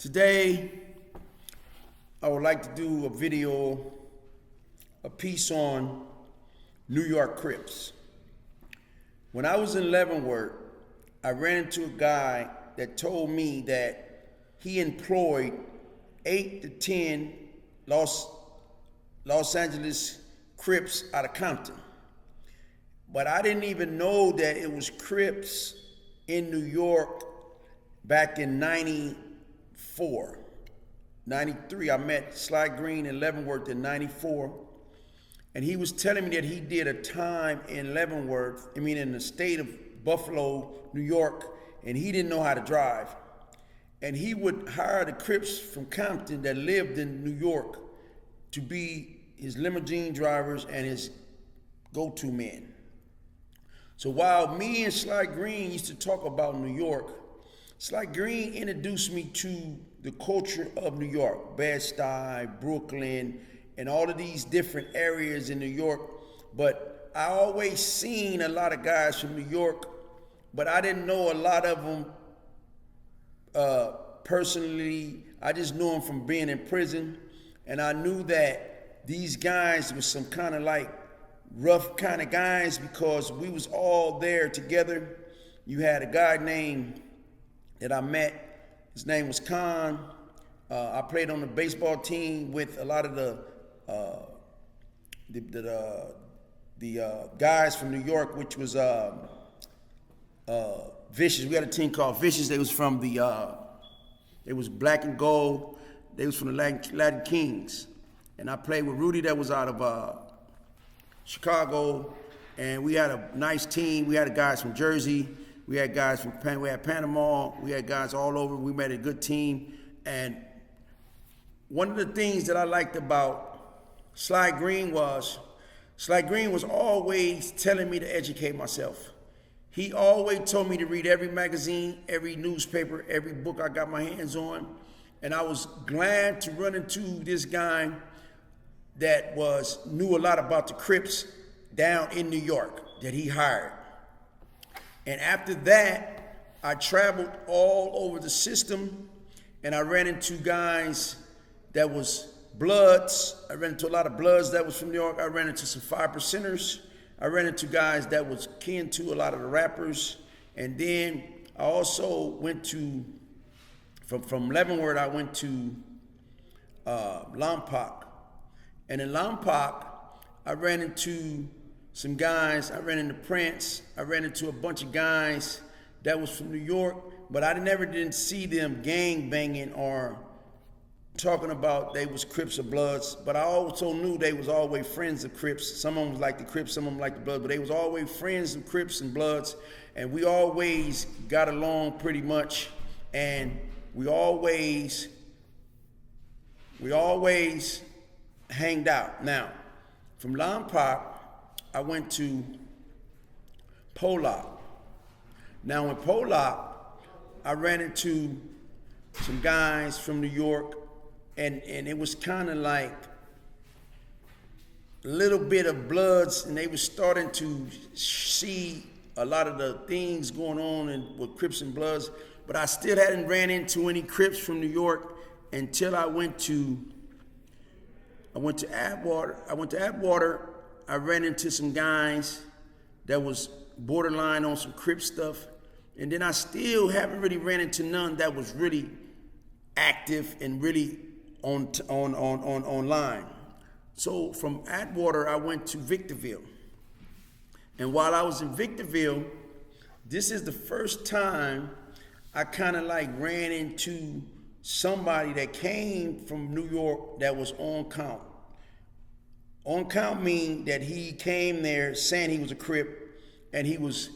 Today, I would like to do a piece on New York Crips. When I was in Leavenworth, I ran into a guy that told me that he employed 8 to 10 Los Angeles Crips out of Compton. But I didn't even know that it was Crips in New York back in 94. 93, I met Sly Green in Leavenworth in 94. And he was telling me that he did a time in Leavenworth, in the state of Buffalo, New York, and he didn't know how to drive. And he would hire the Crips from Compton that lived in New York to be his limousine drivers and his go-to men. So while me and Sly Green used to talk about New York, Sly Green introduced me to the culture of New York, Bed-Stuy, Brooklyn, and all of these different areas in New York. But I always seen a lot of guys from New York, but I didn't know a lot of them personally. I just knew them from being in prison, and I knew that these guys was some kind of like rough kind of guys because we was all there together. You had a guy named that I met. His name was Khan. I played on the baseball team with a lot of the guys from New York, which was Vicious. We had a team called Vicious. They was from it was black and gold. They was from the Latin Kings. And I played with Rudy that was out of Chicago. And we had a nice team. We had guys from Jersey. We had guys from Panama. We had guys all over. We made a good team. And one of the things that I liked about Sly Green was always telling me to educate myself. He always told me to read every magazine, every newspaper, every book I got my hands on. And I was glad to run into this guy that knew a lot about the Crips down in New York that he hired. And after that, I traveled all over the system, and I ran into guys that was Bloods. I ran into a lot of Bloods that was from New York. I ran into some 5%ers. I ran into guys that was kin to a lot of the rappers. And then I also went to, from Leavenworth, I went to Lompoc. And in Lompoc, I ran into some guys. I ran into Prince. I ran into a bunch of guys that was from New York, but I didn't see them gang banging or talking about they was Crips or Bloods. But I also knew they was always friends of Crips. Some of them was like the Crips, some of them like the Bloods, but they was always friends of Crips and Bloods, and we always got along pretty much, and we always hanged out. Now, from Lompoc, I went to Pollock. Now in Pollock, I ran into some guys from New York, and it was kind of like a little bit of Bloods, and they were starting to see a lot of the things going on with Crips and Bloods, but I still hadn't ran into any Crips from New York until I went to Atwater. I ran into some guys that was borderline on some Crip stuff. And then I still haven't really ran into none that was really active and really online. So from Atwater, I went to Victorville. And while I was in Victorville, this is the first time I kind of like ran into somebody that came from New York that was on count. On count mean that he came there saying he was a Crip, and he was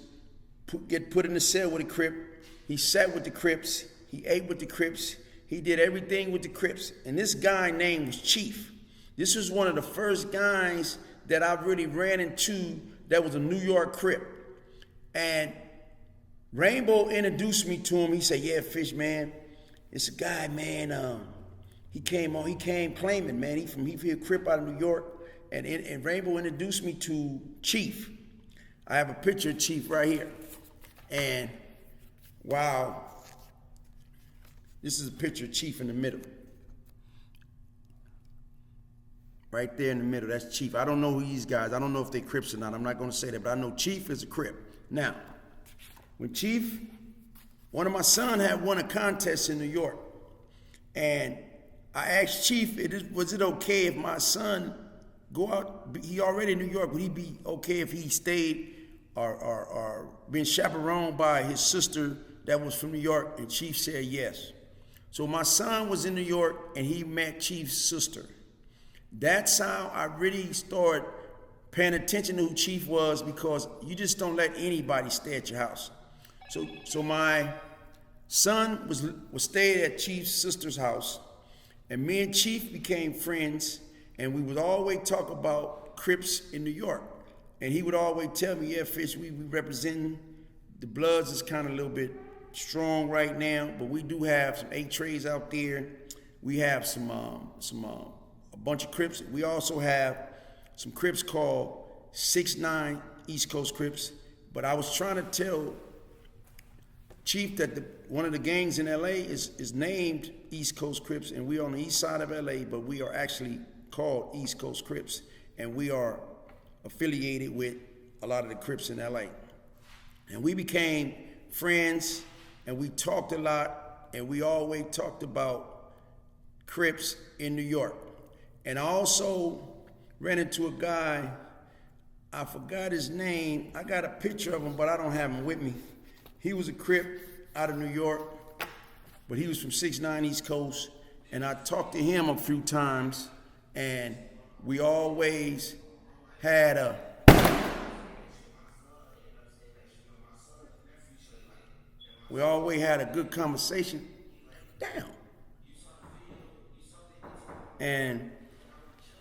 get put in the cell with a Crip. He sat with the Crips. He ate with the Crips. He did everything with the Crips. And this guy named was Chief. This was one of the first guys that I really ran into that was a New York Crip. And Rainbow introduced me to him. He said, "Yeah, Fish, man, it's a guy, man. He came claiming, man. He a Crip out of New York." And Rainbow introduced me to Chief. I have a picture of Chief right here. And wow, This is a picture of Chief in the middle. Right there in the middle, that's Chief. I don't know who these guys, I don't know if they Crips or not. I'm not gonna say that, but I know Chief is a Crip. Now, when Chief, one of my sons had won a contest in New York, and I asked Chief, was it okay if my son go out, he already in New York, would he be okay if he stayed or been chaperoned by his sister that was from New York? And Chief said yes. So my son was in New York and he met Chief's sister. That's how I really started paying attention to who Chief was, because you just don't let anybody stay at your house. So my son was staying at Chief's sister's house, and me and Chief became friends, and we would always talk about Crips in New York. And he would always tell me, yeah, Fish, we representing, the Bloods is kind of a little bit strong right now, but we do have some 8 trays out there. We have a bunch of Crips. We also have some Crips called 6'9" East Coast Crips. But I was trying to tell Chief that one of the gangs in LA is named East Coast Crips, and we are on the east side of LA, but we are actually called East Coast Crips, and we are affiliated with a lot of the Crips in LA. And we became friends, and we talked a lot, and we always talked about Crips in New York. And I also ran into a guy, I forgot his name. I got a picture of him, but I don't have him with me. He was a Crip out of New York, but he was from 6'9" East Coast. And I talked to him a few times, and we always had a good conversation. Damn. And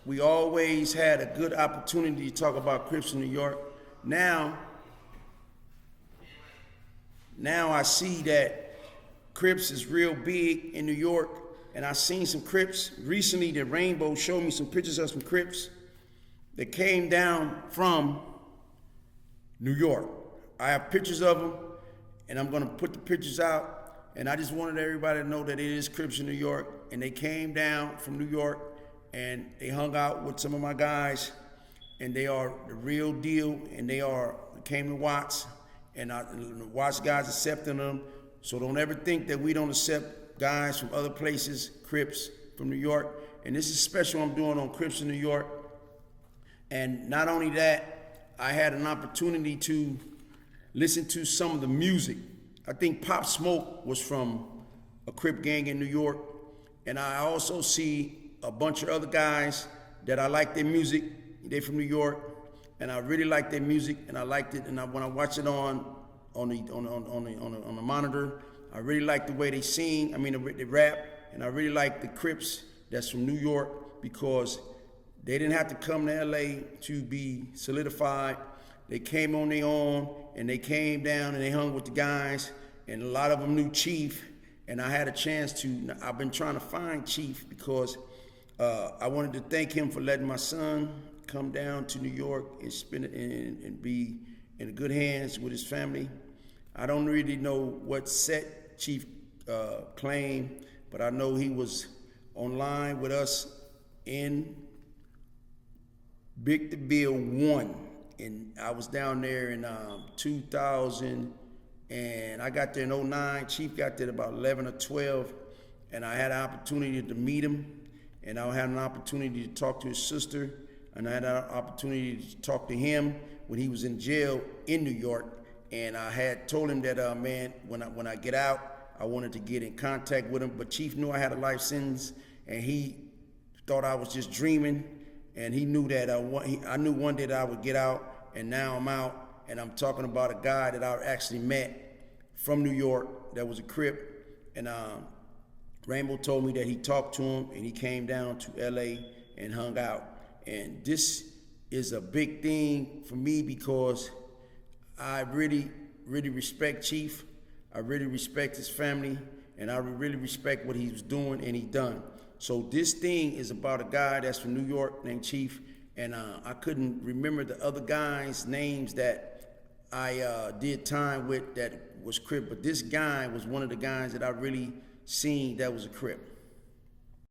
we always had a good opportunity to talk about Crips in New York. Now I see that Crips is real big in New York, and I seen some Crips. Recently, the Rainbow showed me some pictures of some Crips that came down from New York. I have pictures of them, and I'm gonna put the pictures out, and I just wanted everybody to know that it is Crips in New York, and they came down from New York, and they hung out with some of my guys, and they are the real deal, and they came to Watts, and the Watts guys accepting them. So don't ever think that we don't accept guys from other places, Crips from New York. And this is special I'm doing on Crips in New York. And not only that, I had an opportunity to listen to some of the music. I think Pop Smoke was from a Crip gang in New York. And I also see a bunch of other guys that I like their music. They're from New York, and I really like their music, and I liked it. And when I watch it on the monitor, I really like the way they sing. I mean, they rap, and I really like the Crips that's from New York, because they didn't have to come to LA to be solidified. They came on their own, and they came down and they hung with the guys, and a lot of them knew Chief. And I had a chance to. I've been trying to find Chief because I wanted to thank him for letting my son come down to New York and spend it and be in good hands with his family. I don't really know what set Chief claimed, but I know he was online with us in Victorville 1. And I was down there in 2000, and I got there in 09. Chief got there about 11 or 12, and I had an opportunity to meet him, and I had an opportunity to talk to his sister, and I had an opportunity to talk to him when he was in jail in New York. And I had told him that, man, when I get out, I wanted to get in contact with him. But Chief knew I had a life sentence, and he thought I was just dreaming. And he knew that I knew one day that I would get out, and now I'm out, and I'm talking about a guy that I actually met from New York that was a Crip. And Rainbow told me that he talked to him, and he came down to LA and hung out. And this is a big thing for me because I really, really respect Chief. I really respect his family, and I really respect what he was doing and he done. So this thing is about a guy that's from New York named Chief, and I couldn't remember the other guys' names that I did time with that was Crip, but this guy was one of the guys that I really seen that was a Crip.